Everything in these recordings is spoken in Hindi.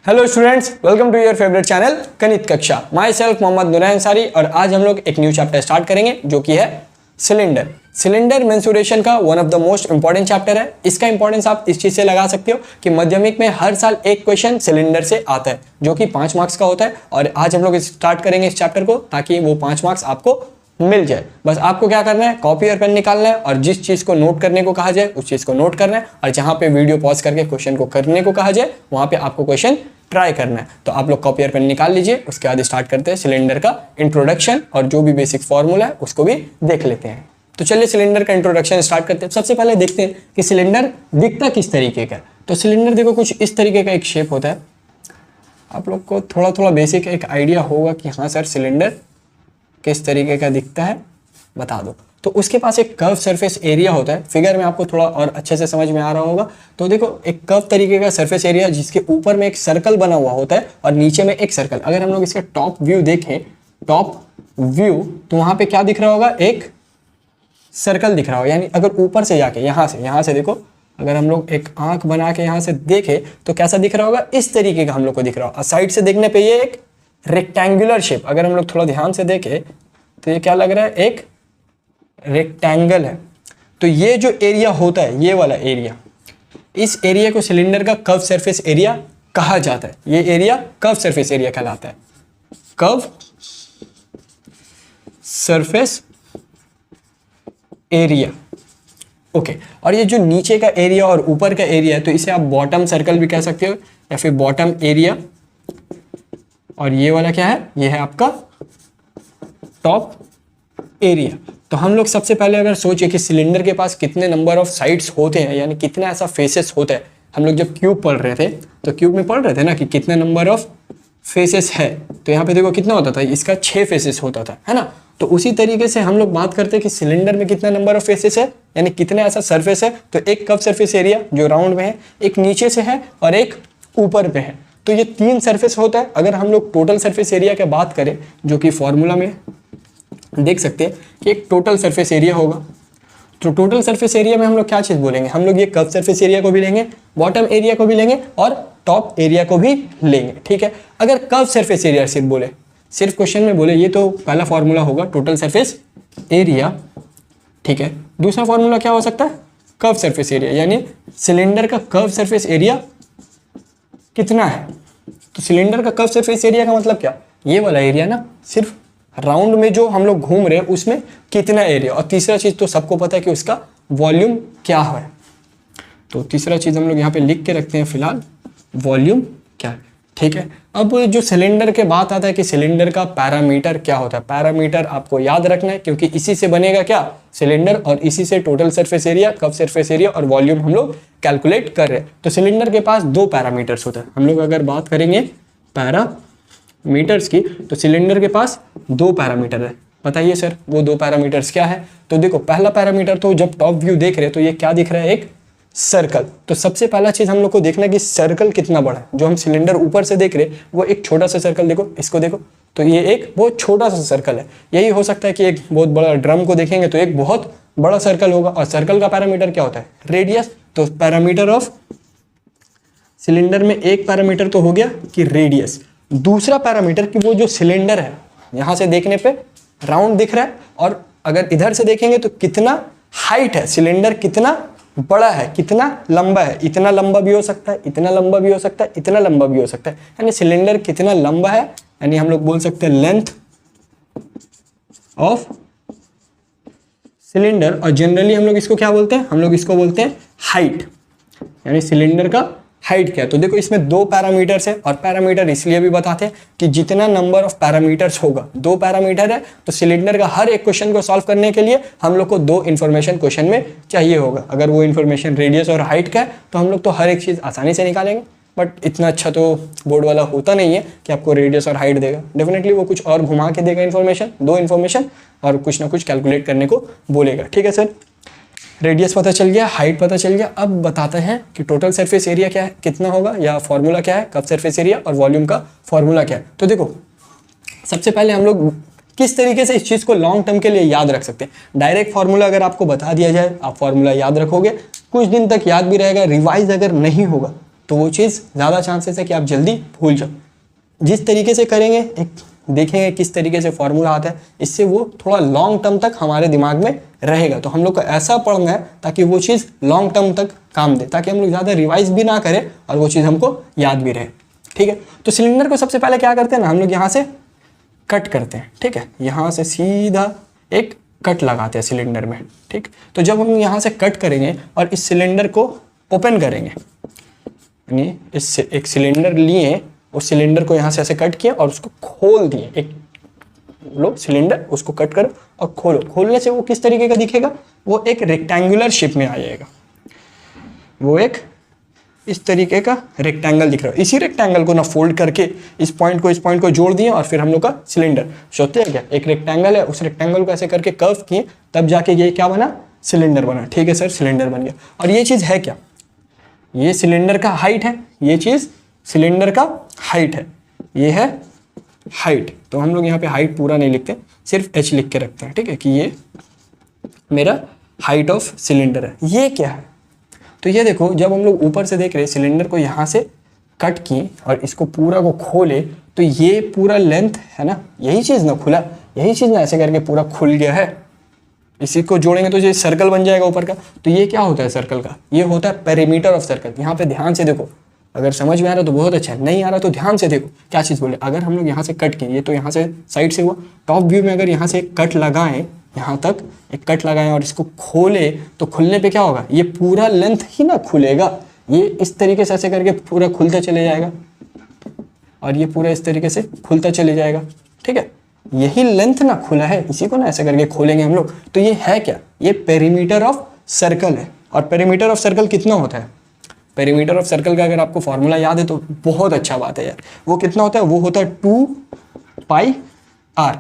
Hello students, welcome to your favourite channel Ganit Kaksha. Myself Mohammad Nurain Ansari और आज हम लोग एक न्यू चैप्टर स्टार्ट करेंगे जो कि है सिलेंडर। सिलेंडर मेंसुरेशन का one of the most important chapter है। इसका इंपॉर्टेंस आप इस चीज से लगा सकते हो कि माध्यमिक में हर साल एक क्वेश्चन सिलेंडर से आता है जो कि 5 मार्क्स का होता है और आज हम लोग स्टार्ट करेंगे इस चैप्टर को ताकि वो 5 मार्क्स आपको मिल जाए। बस आपको क्या करना है, कॉपी और पेन निकालना है और जिस चीज को नोट करने को कहा जाए उस चीज को नोट करना है और जहां पे वीडियो पॉज करके क्वेश्चन को करने को कहा जाए वहां पे आपको क्वेश्चन ट्राई करना है। तो आप लोग कॉपी और पेन निकाल लीजिए, उसके बाद स्टार्ट करते हैं सिलेंडर का इंट्रोडक्शन और जो भी बेसिक फॉर्मूला है उसको भी देख लेते हैं। तो चलिए सिलेंडर का इंट्रोडक्शन स्टार्ट करते हैं। सबसे पहले देखते हैं कि सिलेंडर दिखता किस तरीके का है। तो सिलेंडर देखो कुछ इस तरीके का एक शेप होता है। आप लोग को थोड़ा थोड़ा बेसिक एक आइडिया होगा कि हाँ सर सिलेंडर किस तरीके का दिखता है, बता दो। तो उसके पास एक कर्व सरफेस एरिया होता है। फिगर में आपको थोड़ा और अच्छे से समझ में आ रहा होगा। तो देखो एक कर्व तरीके का सरफेस एरिया जिसके ऊपर में एक सर्कल बना हुआ होता है और नीचे में एक सर्कल। अगर हम लोग इसका टॉप व्यू देखें, टॉप व्यू, तो वहां पे क्या दिख रहा होगा, एक सर्कल दिख रहा होगा। यानी अगर ऊपर से जाके यहाँ से देखो, अगर हम लोग एक आंख बना के यहाँ से देखें तो कैसा दिख रहा होगा, इस तरीके का हम लोग को दिख रहा होगा। साइड से देखने पे ये एक रेक्टेंगुलर शेप, अगर हम लोग थोड़ा ध्यान से देखें तो ये क्या लग रहा है, एक रेक्टेंगल है। तो ये जो एरिया होता है, ये वाला एरिया, इस एरिया को सिलेंडर का कर्व सरफेस एरिया कहा जाता है। ये एरिया कर्व सरफेस एरिया कहलाता है, कर्व सरफेस एरिया। ओके, और ये जो नीचे का एरिया और ऊपर का एरिया है तो इसे आप बॉटम सर्कल भी कह सकते हो या फिर बॉटम एरिया। और ये वाला क्या है, ये है आपका टॉप एरिया। तो हम लोग सबसे पहले अगर सोचिए कि सिलेंडर के पास कितने नंबर ऑफ साइड्स होते हैं, यानी कितना ऐसा फेसेस होता है। हम लोग जब क्यूब पढ़ रहे थे तो क्यूब में पढ़ रहे थे ना कि कितने नंबर ऑफ फेसेस है। तो यहाँ पे देखो कितना होता था, इसका 6 फेसेस होता था, है ना। तो उसी तरीके से हम लोग बात करते हैं कि सिलेंडर में कितना नंबर ऑफ फेसेस है, यानी कितने ऐसा सरफेस है। तो एक कर्व सरफेस एरिया जो राउंड में है, एक नीचे से है और एक ऊपर पे है। तो ये 3 सरफेस होता है। अगर हम लोग टोटल सरफेस एरिया की बात करें जो कि फॉर्मूला में देख सकते हैं कि एक टोटल सरफेस एरिया होगा। तो टोटल सरफेस एरिया में हम लोग क्या चीज़ बोलेंगे, हम लोग ये कर्व सरफेस एरिया को भी लेंगे, बॉटम एरिया को भी लेंगे और टॉप एरिया को भी लेंगे, ठीक है। अगर कर्व सरफेस एरिया सिर्फ बोले, सिर्फ क्वेश्चन में बोले, ये तो पहला फॉर्मूला होगा टोटल सरफेस एरिया, ठीक है। दूसरा फॉर्मूला क्या हो सकता है, कर्व सरफेस एरिया, यानी सिलेंडर का कर्व सरफेस एरिया कितना है। तो सिलेंडर का कर्व सरफेस एरिया का मतलब क्या, ये वाला एरिया ना, सिर्फ राउंड में जो हम लोग घूम रहे हैं उसमें कितना एरिया। और तीसरा चीज तो सबको पता है कि उसका वॉल्यूम क्या है। तो तीसरा चीज हम लोग यहाँ पे लिख के रखते हैं फिलहाल, वॉल्यूम क्या है, ठीक है। अब जो सिलेंडर के बात आता है कि सिलेंडर का पैरामीटर क्या होता है। पैरामीटर आपको याद रखना है क्योंकि इसी से बनेगा क्या, सिलेंडर, और इसी से total surface area, curve surface area और वॉल्यूम हम लोग कैलकुलेट कर रहे हैं। तो सिलेंडर के पास 2 पैरामीटर्स होते हैं। हम लोग अगर बात करेंगे पैरामीटर्स की तो सिलेंडर के पास 2 पैरामीटर है। बताइए सर वो 2 पैरामीटर्स क्या है। तो देखो पहला पैरामीटर तो जब टॉप व्यू देख रहे हैं तो ये क्या दिख रहा है, एक सर्कल। तो सबसे पहला चीज हम लोग को देखना है कि सर्कल कितना बड़ा है। जो हम सिलेंडर ऊपर से देख रहे हैं वो एक छोटा सा सर्कल, देखो इसको देखो, तो ये एक बहुत छोटा सा सर्कल है। यही हो सकता है कि एक बहुत बड़ा ड्रम को देखेंगे तो एक बहुत बड़ा सर्कल होगा। और सर्कल का पैरामीटर क्या होता है, रेडियस। तो पैरामीटर ऑफ सिलेंडर में एक पैरामीटर तो हो गया कि रेडियस। दूसरा पैरामीटर कि वो जो सिलेंडर है यहां से देखने पे राउंड दिख रहा है और अगर इधर से देखेंगे तो कितना हाइट है, सिलेंडर कितना बड़ा है, कितना लंबा है। इतना लंबा भी हो सकता है, इतना लंबा भी हो सकता है, इतना लंबा भी हो सकता है। यानी सिलेंडर कितना लंबा है, यानी हम लोग बोल सकते हैं लेंथ ऑफ सिलेंडर। और जनरली हम लोग इसको क्या बोलते हैं, हम लोग इसको बोलते हैं हाइट, यानी सिलेंडर का हाइट क्या है। तो देखो इसमें 2 पैरामीटर्स है और पैरामीटर इसलिए भी बताते हैं कि जितना नंबर ऑफ पैरामीटर्स होगा, 2 पैरामीटर है तो सिलेंडर का हर एक क्वेश्चन को सॉल्व करने के लिए हम लोग को 2 इन्फॉर्मेशन क्वेश्चन में चाहिए होगा। अगर वो इन्फॉर्मेशन रेडियस और हाइट का है तो हम लोग तो हर एक चीज़ आसानी से निकालेंगे। बट इतना अच्छा तो बोर्ड वाला होता नहीं है कि आपको रेडियस और हाइट देगा। डेफिनेटली वो कुछ और घुमा के देगा इन्फॉर्मेशन, 2 इन्फॉर्मेशन, और कुछ ना कुछ कैलकुलेट करने को बोलेगा, ठीक है सर। रेडियस पता चल गया, हाइट पता चल गया। अब बताते हैं कि टोटल सरफेस एरिया क्या है, कितना होगा, या फॉर्मूला क्या है कर्व सरफेस एरिया और वॉल्यूम का फॉर्मूला क्या है। तो देखो सबसे पहले हम लोग किस तरीके से इस चीज़ को लॉन्ग टर्म के लिए याद रख सकते हैं। डायरेक्ट फॉर्मूला अगर आपको बता दिया जाए, आप फॉर्मूला याद रखोगे, कुछ दिन तक याद भी रहेगा। रिवाइज अगर नहीं होगा तो वो चीज़ ज़्यादा चांसेस है कि आप जल्दी भूल जाओ। जिस तरीके से करेंगे, एक देखेंगे किस तरीके से फॉर्मूला आता है, इससे वो थोड़ा लॉन्ग टर्म तक हमारे दिमाग में रहेगा। तो हम लोग को ऐसा पढ़ना है ताकि वो चीज़ लॉन्ग टर्म तक काम दे, ताकि हम लोग ज़्यादा रिवाइज भी ना करें और वो चीज़ हमको याद भी रहे। ठीक है, तो सिलेंडर को सबसे पहले क्या करते हैं ना, हम लोग यहाँ से कट करते हैं। ठीक है, यहाँ से सीधा एक कट लगाते हैं सिलेंडर में। ठीक, तो जब हम यहाँ से कट करेंगे और इस सिलेंडर को ओपन करेंगे, यानी इससे एक सिलेंडर लिए, उस सिलेंडर को यहाँ से ऐसे कट किया और उसको खोल दिए। एक लो सिलेंडर, उसको कट करो और खोलो। खोलने से वो किस तरीके का दिखेगा, वो एक रेक्टेंगुलर शेप में आ जाएगा। वो एक इस तरीके का रेक्टेंगल दिख रहा है। इसी रेक्टेंगल को ना फोल्ड करके इस पॉइंट को जोड़ दिए और फिर हम लोग का सिलेंडर सोचते हैं क्या, एक रेक्टेंगल है, उस रेक्टेंगल को ऐसे करके कर्व किए, तब जाके ये क्या बना, सिलेंडर बना। ठीक है सर, सिलेंडर बन गया। और ये चीज़ है क्या, ये सिलेंडर का हाइट है, ये चीज़ सिलेंडर का हाइट है, ये है हाइट। तो हम लोग यहाँ पे हाइट पूरा नहीं लिखते, सिर्फ एच लिख के रखते हैं। ठीक है, कि ये मेरा हाइट ऑफ सिलेंडर है। ये क्या है, तो ये देखो, जब हम लोग ऊपर से देख रहे हैं सिलेंडर को यहाँ से कट किए और इसको पूरा को खोले, तो ये पूरा लेंथ है ना, यही चीज़ ना खुला, यही चीज़ ना ऐसे करके पूरा खुल गया है। इसी को जोड़ेंगे तो ये सर्कल बन जाएगा ऊपर का। तो ये क्या होता है सर्कल का, ये होता है पेरीमीटर ऑफ सर्कल। यहाँ पे ध्यान से देखो, अगर समझ में आ रहा तो बहुत अच्छा है, नहीं आ रहा तो ध्यान से देखो क्या चीज़ बोले। अगर हम लोग यहाँ से कट किए, ये तो यहाँ से साइड से हुआ, टॉप व्यू में अगर यहाँ से कट लगाएं, यहाँ तक एक कट लगाएं और इसको खोले, तो खुलने पे क्या होगा, ये पूरा लेंथ ही ना खुलेगा, ये इस तरीके से ऐसे करके पूरा खुलता चले जाएगा और ये पूरा इस तरीके से खुलता चले जाएगा। ठीक है, यही लेंथ ना खुला है, इसी को ना ऐसे करके खोलेंगे हम लोग। तो ये है क्या, ये पेरीमीटर ऑफ सर्कल है। और पेरीमीटर ऑफ सर्कल कितना होता है, पेरीमीटर ऑफ सर्कल का अगर आपको फॉर्मूला याद है तो बहुत अच्छा बात है यार। वो कितना होता है, वो होता है 2πr,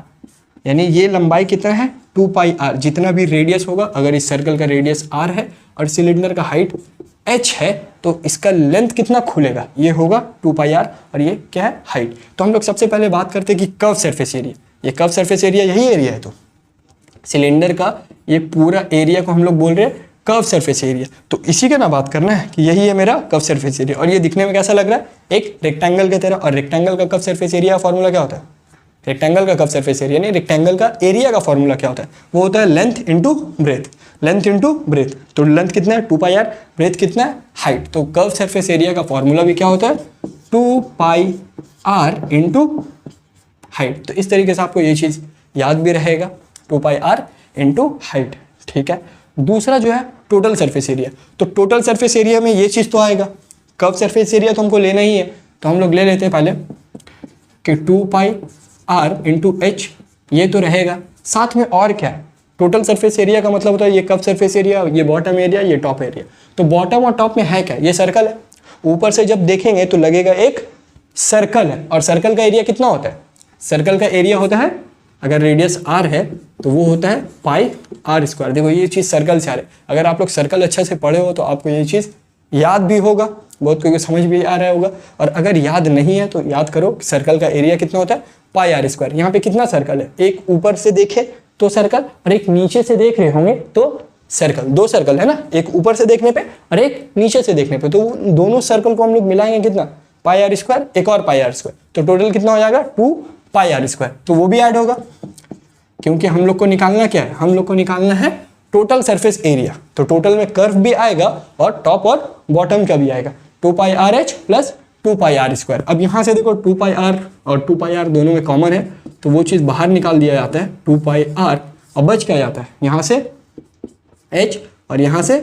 यानी ये लंबाई कितना है 2πr। जितना भी रेडियस होगा, अगर इस सर्कल का रेडियस r है और सिलेंडर का हाइट h है, तो इसका लेंथ कितना खुलेगा, ये होगा 2πr और ये क्या है, हाइट। तो हम लोग सबसे पहले बात करते हैं कि कर्व सरफेस एरिया। ये कर्व सरफेस एरिया यही एरिया है, तो सिलेंडर का ये पूरा एरिया को हम लोग बोल रहे हैं कर्व सरफेस एरिया। तो इसी का ना बात करना है कि यही है मेरा कर्व सरफेस एरिया। और ये दिखने में कैसा लग रहा है, एक रेक्टेंगल की तरह। और रेक्टेंगल का कर्व सरफेस एरिया का फॉर्मूला क्या होता है, रेक्टेंगल का कर्व सरफेस एरिया नहीं, रेक्टेंगल का एरिया का फॉर्मूला क्या होता है, वो होता है length into breadth, length into breadth. तो लेंथ कितना है 2πr, ब्रेथ कितना है, हाइट। तो कर्व सरफेस एरिया का फॉर्मूला भी क्या होता है 2πr इंटू हाइट। तो इस तरीके से आपको ये चीज़ याद भी रहेगा, 2πr इंटू हाइट। ठीक है, दूसरा जो है टोटल सरफेस एरिया। तो टोटल सरफेस एरिया में ये चीज़ तो आएगा, कर्व सरफेस एरिया तो हमको लेना ही है, तो हम लोग ले लेते हैं पहले कि 2πr इंटू एच, ये तो रहेगा। साथ में और क्या है, टोटल सरफेस एरिया का मतलब होता है ये कर्व सरफेस एरिया, ये बॉटम एरिया, ये टॉप एरिया। तो बॉटम और टॉप में है क्या, ये सर्कल है। ऊपर से जब देखेंगे तो लगेगा एक सर्कल है। और सर्कल का एरिया कितना होता है, सर्कल का एरिया होता है, अगर रेडियस r है तो वो होता है πr²। देखो ये चीज़ सर्कल से आ रही है। अगर आप लोग सर्कल अच्छे से पढ़े हो तो आपको ये चीज़ याद भी होगा, बहुत कोई समझ भी आ रहा होगा। और अगर याद नहीं है तो याद करो सर्कल का एरिया कितना होता है πr²। यहाँ पे कितना सर्कल है, एक ऊपर से देखे तो सर्कल और एक नीचे से देख रहे होंगे तो सर्कल। दो सर्कल है ना, एक ऊपर से देखने पे और एक नीचे से देखने पे। तो दोनों सर्कल को हम लोग मिलाएंगे कितना πr², एक और πr²। तो टोटल कितना हो जाएगा 2πr²। तो वो भी ऐड होगा, क्योंकि हम लोग को निकालना क्या है, हम लोग को निकालना है टोटल सरफेस एरिया। तो टोटल में कर्व भी आएगा और टॉप और बॉटम का भी आएगा, 2πrh प्लस 2πr²। अब यहाँ से देखो 2πr और 2πr दोनों में कॉमन है, तो वो चीज़ बाहर निकाल दिया जाता है 2πr, और बच क्या जाता है यहाँ से h और यहाँ से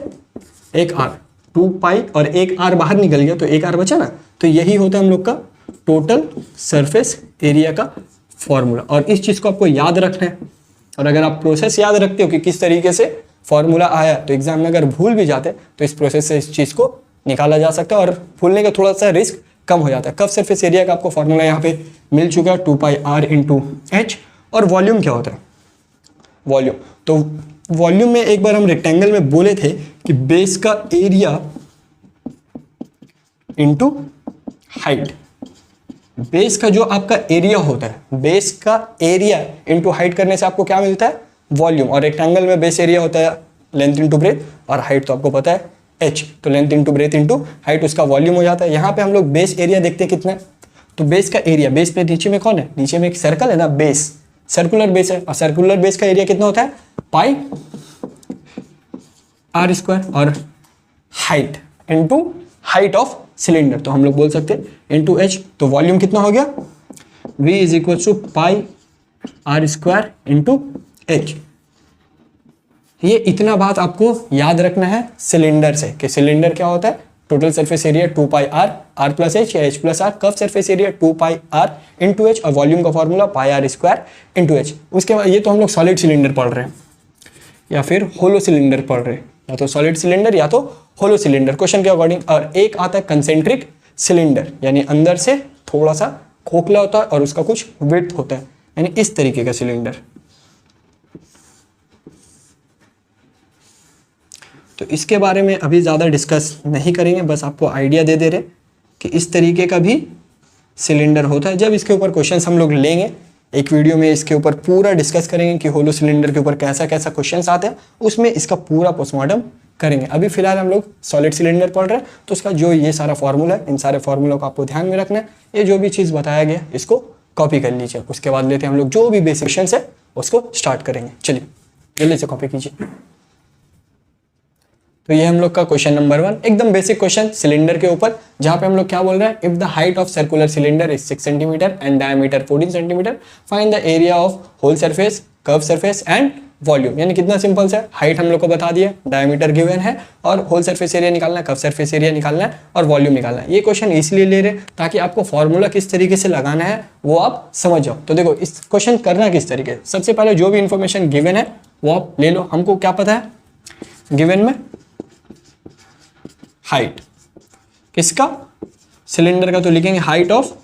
एक r, 2π और एक r बाहर निकल गया तो एक r बचा ना। तो यही होता है हम लोग का टोटल सरफेस एरिया का फॉर्मूला। और इस चीज़ को आपको याद रखना है। और अगर आप प्रोसेस याद रखते हो कि किस तरीके से फॉर्मूला आया, तो एग्जाम में अगर भूल भी जाते तो इस प्रोसेस से इस चीज़ को निकाला जा सकता है और भूलने का थोड़ा सा रिस्क कम हो जाता है। कर्व सरफेस एरिया का आपको फॉर्मूला यहाँ पे मिल चुका है 2πr इंटू एच। और वॉल्यूम क्या होता है, वॉल्यूम, तो वॉल्यूम में एक बार हम रेक्टेंगल में बोले थे कि बेस का एरिया इंटू हाइट। बेस का जो आपका एरिया होता है, बेस का एरिया इंटू हाइट करने से आपको क्या मिलता है, वॉल्यूम। और रेक्टेंगल में बेस एरिया होता है लेंथ इंटू ब्रेथ, और हाइट तो आपको पता है h, तो length into breadth into height उसका वॉल्यूम हो जाता है। यहाँ पे हम लोग बेस एरिया देखते हैं कितना है, तो बेस का एरिया, बेस पे नीचे में कौन है, नीचे में एक सर्कल है ना, बेस, सर्कुलर बेस है, और सर्कुलर बेस का एरिया कितना होता है, पाई आर स्क्वायर, और height into height of cylinder, तो हम लोग बोल सकते हैं इंटू एच, तो वॉल्यूम कितना हो गया, v is equal to pi r square into h. ये इतना बात आपको याद रखना है सिलेंडर से, कि सिलेंडर क्या होता है, total surface area 2 pi r, r plus h या h plus r, curve surface area 2 pi r into h, और वॉल्यूम का formula pi r square into h. उसके बाद ये तो हम लोग सॉलिड सिलेंडर पढ़ रहे हैं या फिर होलो सिलेंडर पढ़ रहे हैं, या तो सॉलिड सिलेंडर या तो होलो सिलेंडर क्वेश्चन के अकॉर्डिंग। और एक आता है कंसेंट्रिक सिलेंडर, यानी अंदर से थोड़ा सा खोखला होता है और उसका कुछ विड्थ होता है, यानी इस तरीके का सिलेंडर। तो इसके बारे में अभी ज़्यादा डिस्कस नहीं करेंगे, बस आपको आइडिया दे दे रहे कि इस तरीके का भी सिलेंडर होता है। जब इसके ऊपर क्वेश्चंस हम लोग लेंगे, एक वीडियो में इसके ऊपर पूरा डिस्कस करेंगे कि होलो सिलेंडर के ऊपर कैसा कैसा क्वेश्चंस आते हैं, उसमें इसका पूरा पोस्टमार्टम करेंगे। अभी फिलहाल हम लोग सॉलिड सिलेंडर पढ़ रहे हैं, तो उसका जो ये सारा फॉर्मूला है, इन सारे फॉर्मूलों को आपको ध्यान में रखना है। ये जो भी चीज़ बताया गया इसको कॉपी कर लीजिए, उसके बाद लेते हैं हम लोग जो भी बेसिक क्वेश्चंस है उसको स्टार्ट करेंगे। चलिए जल्दी से कॉपी कीजिए। तो ये हम लोग का क्वेश्चन नंबर 1, एकदम बेसिक क्वेश्चन सिलेंडर के ऊपर, जहां पे हम लोग क्या बोल रहे हैं, if the height of circular cylinder is 6 centimeter and diameter 14 centimeter, find the area of whole surface, curve surface and volume. यानी कितना सिंपल सा, हाइट हम लोग को बता दिया, डायमीटर गिवन है, और होल सरफेस एरिया निकालना है, कर्व सरफेस एरिया निकालना है, और वॉल्यूम निकालना है। ये क्वेश्चन इसलिए ले रहे ताकि आपको फॉर्मूला किस तरीके से लगाना है वो आप समझ जाओ। तो देखो इस क्वेश्चन करना किस तरीके से, सबसे पहले जो भी इंफॉर्मेशन गिवन है वो आप ले लो। हमको क्या पता है, गिवन में हाइट किसका, सिलेंडर का, तो लिखेंगे हाइट ऑफ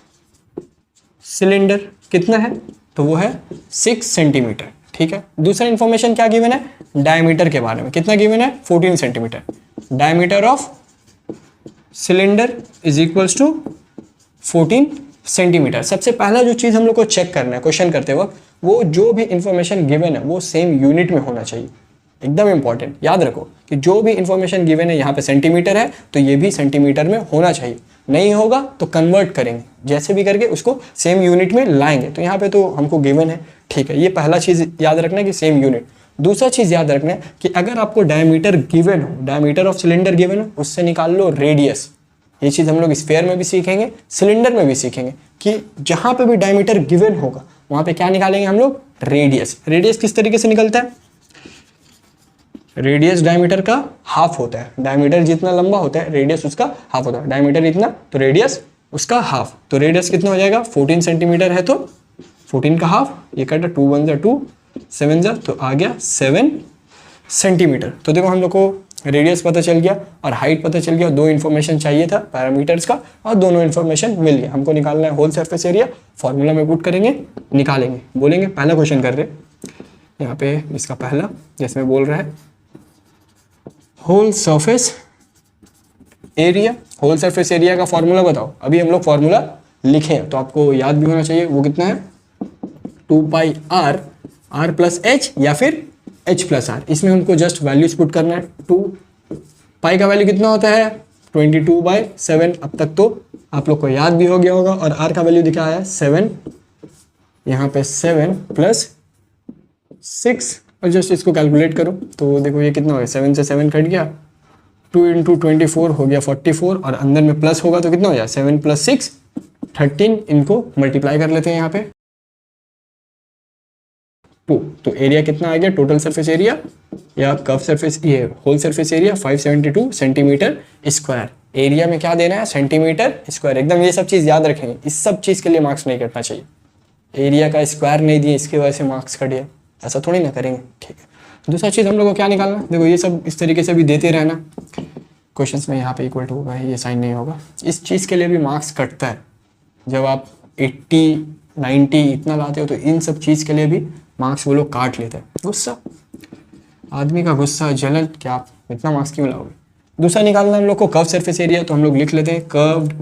सिलेंडर कितना है, तो वो है 6 सेंटीमीटर। ठीक है, दूसरा इंफॉर्मेशन क्या गिवन है, डायमीटर के बारे में, कितना गिवन है, 14 centimeter. Diameter of cylinder is equals to 14 centimeter. सबसे पहला जो चीज हम लोग को चेक करना है क्वेश्चन करते वक्त, वो जो भी इंफॉर्मेशन गिवन है वो सेम यूनिट में होना चाहिए। एकदम इंपॉर्टेंट, याद रखो कि जो भी इंफॉर्मेशन गिवन है, यहाँ पे सेंटीमीटर है तो ये भी सेंटीमीटर में होना चाहिए। नहीं होगा तो कन्वर्ट करेंगे, जैसे भी करके उसको सेम यूनिट में लाएंगे। तो यहाँ पे तो हमको गिवन है, ठीक है, ये पहला चीज़ याद रखना है कि सेम यूनिट। दूसरा चीज़ याद रखना है कि अगर आपको डायमीटर गिवन हो, डायमीटर ऑफ सिलेंडर गिवन हो, उससे निकाल लो रेडियस। ये चीज़ हम लोग स्फीयर में भी सीखेंगे, सिलेंडर में भी सीखेंगे कि जहाँ पे भी डायमीटर गिवन होगा वहाँ पे क्या निकालेंगे हम लोग, रेडियस। रेडियस किस तरीके से निकलता है, रेडियस डायमीटर का हाफ होता है। डायमीटर जितना लंबा होता है रेडियस उसका हाफ होता है। डायमीटर इतना तो रेडियस उसका हाफ, तो रेडियस कितना हो जाएगा, 14 सेंटीमीटर है तो 14 का हाफ, ये कटा 2 1 जा 2 7 जा, तो आ गया 7 सेंटीमीटर। तो देखो हम लोग को रेडियस पता चल गया और हाइट पता चल गया। दो इन्फॉर्मेशन चाहिए था पैरामीटर्स का, और दोनों इन्फॉर्मेशन मिल गया। हमको निकालना है होल सरफेस एरिया, फॉर्मूला में पुट करेंगे, निकालेंगे। बोलेंगे पहला क्वेश्चन कर रहे यहाँ पे, इसका पहला जिसमें बोल रहा है whole surface area. Whole surface area का फॉर्मूला बताओ। अभी हम लोग फॉर्मूला लिखे हैं तो आपको याद भी होना चाहिए, वो कितना है, 2 pi r, r plus h या फिर एच प्लस आर। इसमें हमको जस्ट वैल्यूज पुट करना है। 2 पाई का वैल्यू कितना होता है, 22/7। अब तक तो आप लोग को याद भी हो गया होगा। और आर का वैल्यू दिखा है 7, यहाँ पे 7 + 6, और जस्ट इसको कैलकुलेट करो तो देखो ये कितना हो गया, 7 से 7 कट गया, 2 × 24 हो गया 44, और अंदर में प्लस होगा तो कितना हो जाए, 7 + 6 13। इनको मल्टीप्लाई कर लेते हैं यहाँ पे 2, तो एरिया कितना आ गया, टोटल सरफेस एरिया या कर्व सरफेस, ये whole surface area 572 centimeter square. Area में क्या देना है, सेंटीमीटर स्क्वायर। एकदम ये सब चीज़ याद रखेंगे, इस सब चीज़ के लिए मार्क्स नहीं कटना चाहिए। एरिया का स्क्वायर नहीं दिए इसकी वजह से मार्क्स कट गया, ऐसा थोड़ी ना करेंगे। ठीक है, दूसरा चीज़ हम लोग को क्या निकालना, देखो ये सब इस तरीके से भी देते रहना क्वेश्चंस में। यहाँ पे इक्वल टू होगा, ये साइन नहीं होगा। इस चीज़ के लिए भी मार्क्स कटता है। जब आप 80 90 इतना लाते हो तो इन सब चीज़ के लिए भी मार्क्स वो लोग काट लेते हैं। गुस्सा, आदमी का गुस्सा, जलन, क्या आप इतना मार्क्स क्यों लाओगे। दूसरा निकालना हम लोग को कर्व सरफेस एरिया, तो हम लोग लिख लेते हैं कर्व्ड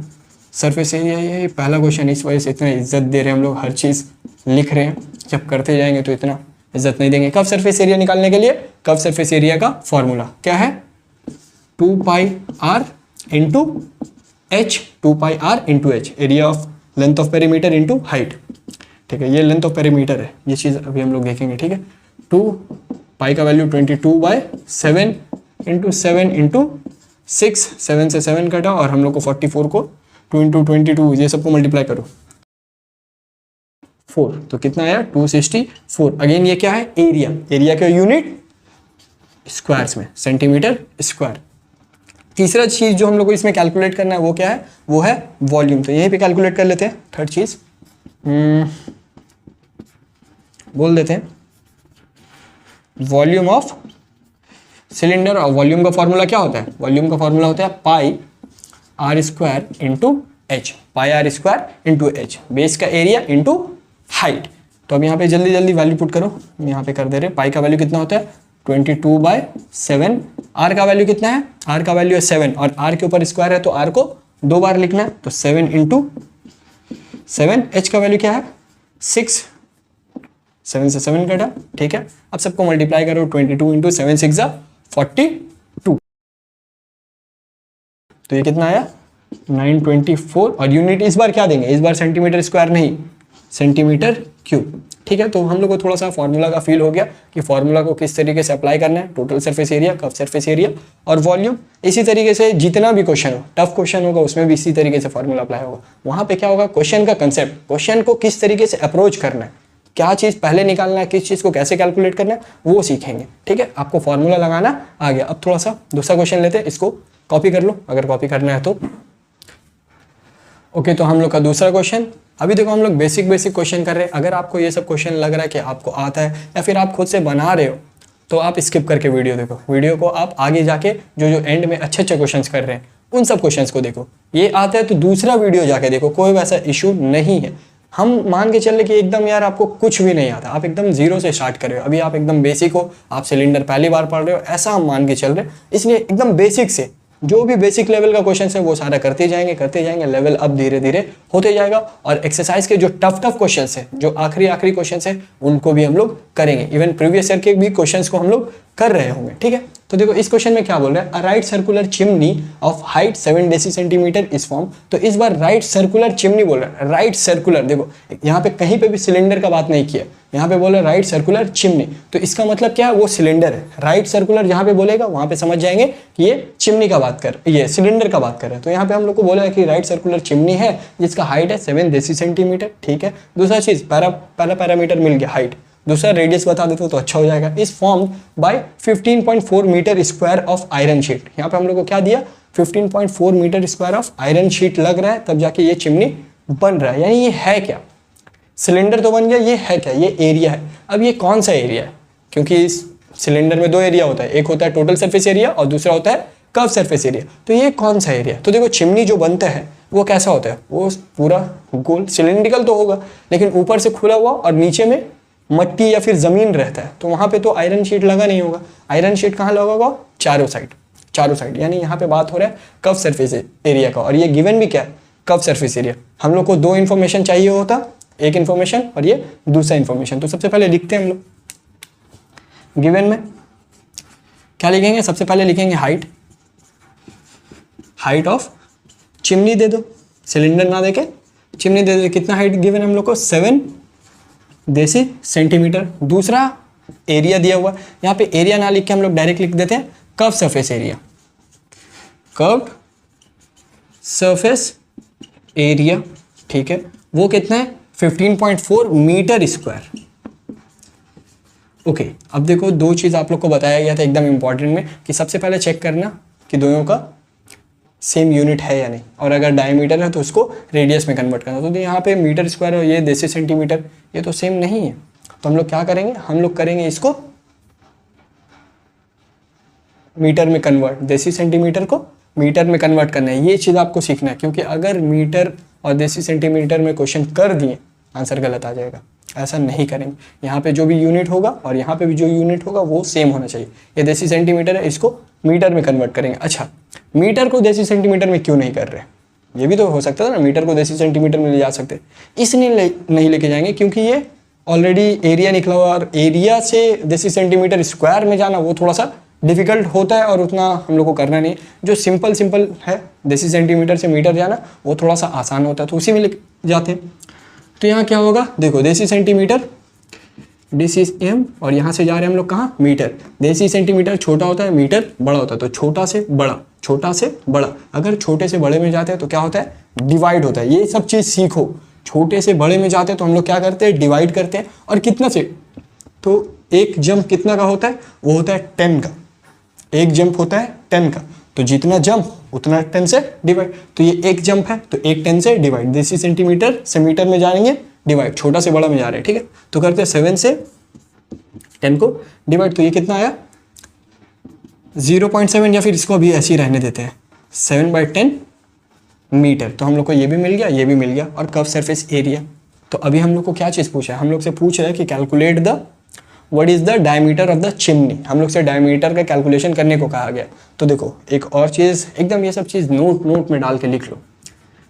सरफेस एरिया। ये पहला क्वेश्चन, इस वजह से इतना इज्जत दे रहे हैं हम लोग, हर चीज़ लिख रहे हैं। जब करते जाएंगे तो इतना इज्जत नहीं देंगे। कर्व सरफेस एरिया निकालने के लिए कर्व सरफेस एरिया का फॉर्मूला क्या है, 2πr into h, 2πr into h, area of length of perimeter into height. ठीक है, ये लेंथ ऑफ पेरीमीटर है, ये चीज़ अभी हम लोग देखेंगे। ठीक है, 2 पाई का वैल्यू 22/7 इंटू 7 इंटू 6, 7 से 7 कटा और हम लोग को 44 को 2 इंटू 22 ये सबको मल्टीप्लाई करो 4, तो कितना आया 264। अगेन ये क्या है, एरिया, एरिया का यूनिट स्क्वायर्स में, सेंटीमीटर स्क्वायर। तीसरा चीज जो हम लोग को इसमें कैलकुलेट करना है वो क्या है, वो है वॉल्यूम। तो यहीं पे कैलकुलेट कर लेते हैं। थर्ड चीज बोल देते हैं वॉल्यूम ऑफ सिलेंडर। और वॉल्यूम का फॉर्मूला क्या होता है, वॉल्यूम का फॉर्मूला होता है pi r square into h, pi r square into h, base का एरिया इंटू हाइट। तो अब यहाँ पे जल्दी जल्दी वैल्यू पुट करो, यहाँ पे कर दे रहे। पाई का वैल्यू कितना होता है 22/7, आर का वैल्यू कितना है, आर का वैल्यू है 7 और आर के ऊपर स्क्वायर है तो आर को 2 बार लिखना है, तो 7 इंटू 7। एच का वैल्यू क्या है 6, 7 से 7 कटा। ठीक है, अब सबको मल्टीप्लाई करो, 22 इंटू 7 6 42, तो ये कितना आया 924। और यूनिट इस बार क्या देंगे, इस बार सेंटीमीटर स्क्वायर नहीं, सेंटीमीटर क्यूब। ठीक है, तो हम लोग को थोड़ा सा फॉर्मूला का फील हो गया कि फॉर्मूला को किस तरीके से अप्लाई करना है, total surface area, curve surface area और वॉल्यूम। इसी तरीके से जितना भी क्वेश्चन हो, टफ क्वेश्चन होगा उसमें भी इसी तरीके से फॉर्मूला अप्लाई होगा। वहां पे क्या होगा, क्वेश्चन का कंसेप्ट, क्वेश्चन को किस तरीके से अप्रोच करना है, क्या चीज़ पहले निकालना है, किस चीज़ को कैसे कैलकुलेट करना है, वो सीखेंगे। ठीक है, आपको फॉर्मूला लगाना आ गया। अब थोड़ा सा दूसरा क्वेश्चन लेते हैं, इसको कॉपी कर लो अगर कॉपी करना है तो। ओके, तो हम लोग का दूसरा क्वेश्चन, अभी देखो हम लोग बेसिक क्वेश्चन कर रहे हैं। अगर आपको ये सब क्वेश्चन लग रहा है कि आपको आता है या फिर आप खुद से बना रहे हो, तो आप स्किप करके वीडियो देखो। वीडियो को आप आगे जाके जो एंड में अच्छे क्वेश्चंस कर रहे हैं उन सब क्वेश्चंस को देखो। ये आता है तो दूसरा वीडियो जाके देखो, कोई वैसा इशू नहीं है। हम मान के चल रहे कि एकदम यार आपको कुछ भी नहीं आता, आप एकदम जीरो से स्टार्ट कर रहे हो, अभी आप एकदम बेसिक हो, आप सिलेंडर पहली बार पढ़ रहे हो, ऐसा हम मान के चल रहे हैं। इसलिए एकदम बेसिक से जो भी बेसिक लेवल का क्वेश्चन है वो सारा करते जाएंगे, लेवल अप धीरे धीरे होते जाएगा। और एक्सरसाइज के जो टफ क्वेश्चन है, जो आखिरी क्वेश्चन है, उनको भी हम लोग करेंगे। इवन प्रीवियस ईयर के भी क्वेश्चन को हम लोग कर रहे होंगे। ठीक है, तो देखो इस क्वेश्चन में क्या बोल रहा है, a right circular chimney of height 7 decimetre is form. तो इस बार राइट सर्कुलर चिमनी बोल रहा है, राइट सर्कुलर। देखो यहाँ पे कहीं पे भी सिलेंडर का बात नहीं किया, यहाँ पे बोला राइट सर्कुलर चिमनी, तो इसका मतलब क्या है, वो सिलेंडर है। राइट सर्कुलर जहाँ पे बोलेगा वहां पे समझ जाएंगे कि ये चिमनी का बात कर, ये सिलेंडर का बात कर रहे हैं। तो यहाँ पे हम लोग को बोला है कि राइट सर्कुलर चिमनी है जिसका हाइट है 7 डेसीसेंटीमीटर। ठीक है, दूसरा चीज पहला पैरामीटर मिल गया हाइट, दूसरा रेडियस बता देते तो अच्छा हो जाएगा। इस form by 15.4 meter square of iron sheet. यहाँ पे हम लोग को क्या दिया, 15.4 meter square of iron sheet लग रहा है, तब जाके ये चिमनी बन रहा है। यानी ये है क्या, सिलेंडर तो बन गया, ये है क्या, ये एरिया है। अब ये कौन सा एरिया है, क्योंकि इस सिलेंडर में 2 एरिया होता है, एक होता है टोटल सरफेस एरिया और दूसरा होता है कर्व सरफेस एरिया। तो ये कौन सा एरिया, तो देखो चिमनी जो बनता है वो कैसा होता है, वो पूरा गोल सिलेंड्रिकल तो होगा, लेकिन ऊपर से खुला हुआ और नीचे में मट्टी या फिर जमीन रहता है। तो वहां पे तो आयरन शीट लगा नहीं होगा। आयरन शीट कहाँ लगा होगा, चारों साइड। यानी यहाँ पे बात हो रहा है कर्व सरफेस एरिया का, और ये गिवन भी क्या है, कर्व सरफेस एरिया। हम लोग को 2 इन्फॉर्मेशन चाहिए होता, एक इन्फॉर्मेशन और ये दूसरा इन्फॉर्मेशन। तो सबसे पहले लिखते हैं हम लोग गिवन में क्या लिखेंगे, सबसे पहले लिखेंगे हाइट ऑफ चिमनी दे दो, सिलेंडर ना देके चिमनी दे दो। कितना हाइट गिवन हम लोग को, 7 डेसीसेंटीमीटर। दूसरा एरिया दिया हुआ, यहाँ पे एरिया ना लिख के हम लोग डायरेक्ट लिख देते हैं curve surface area, curve surface area. ठीक है, वो कितना है 15.4 मीटर स्क्वायर। ओके, अब देखो 2 चीज आप लोग को बताया गया था एकदम इंपॉर्टेंट में, कि सबसे पहले चेक करना कि दोनों का सेम यूनिट है या नहीं, और अगर डायमीटर है तो उसको रेडियस में कन्वर्ट करना। तो यहाँ पे मीटर स्क्वायर और ये डेसीसेंटीमीटर, ये तो सेम नहीं है। तो हम लोग क्या करेंगे, हम लोग करेंगे इसको मीटर में कन्वर्ट, डेसीसेंटीमीटर को मीटर में कन्वर्ट करना है। ये चीज़ आपको सीखना है, क्योंकि अगर मीटर और डेसीसेंटीमीटर में क्वेश्चन कर दिए आंसर गलत आ जाएगा। ऐसा नहीं करेंगे, यहाँ पे जो भी यूनिट होगा और यहाँ पे भी जो यूनिट होगा वो सेम होना चाहिए। ये डेसीसेंटीमीटर है, इसको मीटर में कन्वर्ट करेंगे। अच्छा, मीटर को डेसीसेंटीमीटर में क्यों नहीं कर रहे, ये भी तो हो सकता था ना, मीटर को डेसीसेंटीमीटर में ले जा सकते, इसलिए नहीं लेके जाएंगे क्योंकि ये ऑलरेडी एरिया निकला हुआ, और एरिया से डेसीसेंटीमीटर स्क्वायर में जाना वो थोड़ा सा डिफिकल्ट होता है और उतना हम लोग को करना नहीं। जो सिंपल सिंपल है, देसी सेंटीमीटर से मीटर जाना, वो थोड़ा सा आसान होता है, तो उसी में लिख जाते हैं। तो यहाँ क्या होगा, देखो देसी सेंटीमीटर DCM, और यहाँ से जा रहे हैं हम लोग कहाँ, मीटर। देसी सेंटीमीटर छोटा होता है, मीटर बड़ा होता है, तो छोटा से बड़ा, छोटा से बड़ा। अगर छोटे से बड़े में जाते हैं तो क्या होता है, डिवाइड होता है। ये सब चीज़ सीखो, छोटे से बड़े में जाते हैं तो हम लोग क्या करते हैं, डिवाइड करते हैं। और कितना से, तो एक जंप कितना का होता है, वो होता है 10 का। एक जंप होता है 10 का, तो जितना जंप उतना 10 से डिवाइड। तो ये एक जंप है तो एक 10 से डिवाइड। देसी सेंटीमीटर से मीटर में जाएंगे डिवाइड, छोटा से बड़ा में जा रहे हैं, ठीक है। तो करते हैं 7 से 10 को डिवाइड, तो ये कितना आया 0.7, या फिर इसको अभी ऐसे ही रहने देते हैं, 7/10 मीटर। तो हम लोग को ये भी मिल गया, ये भी मिल गया। और कर्व सरफेस एरिया, तो अभी हम लोग को क्या चीज़ पूछा है, हम लोग से पूछ रहा है कि calculate the what is the diameter of the chimney. हम लोग से डायमीटर का कैलकुलेशन करने को कहा गया। तो देखो एक और चीज़ एकदम, ये सब चीज़ नोट में डाल के लिख लो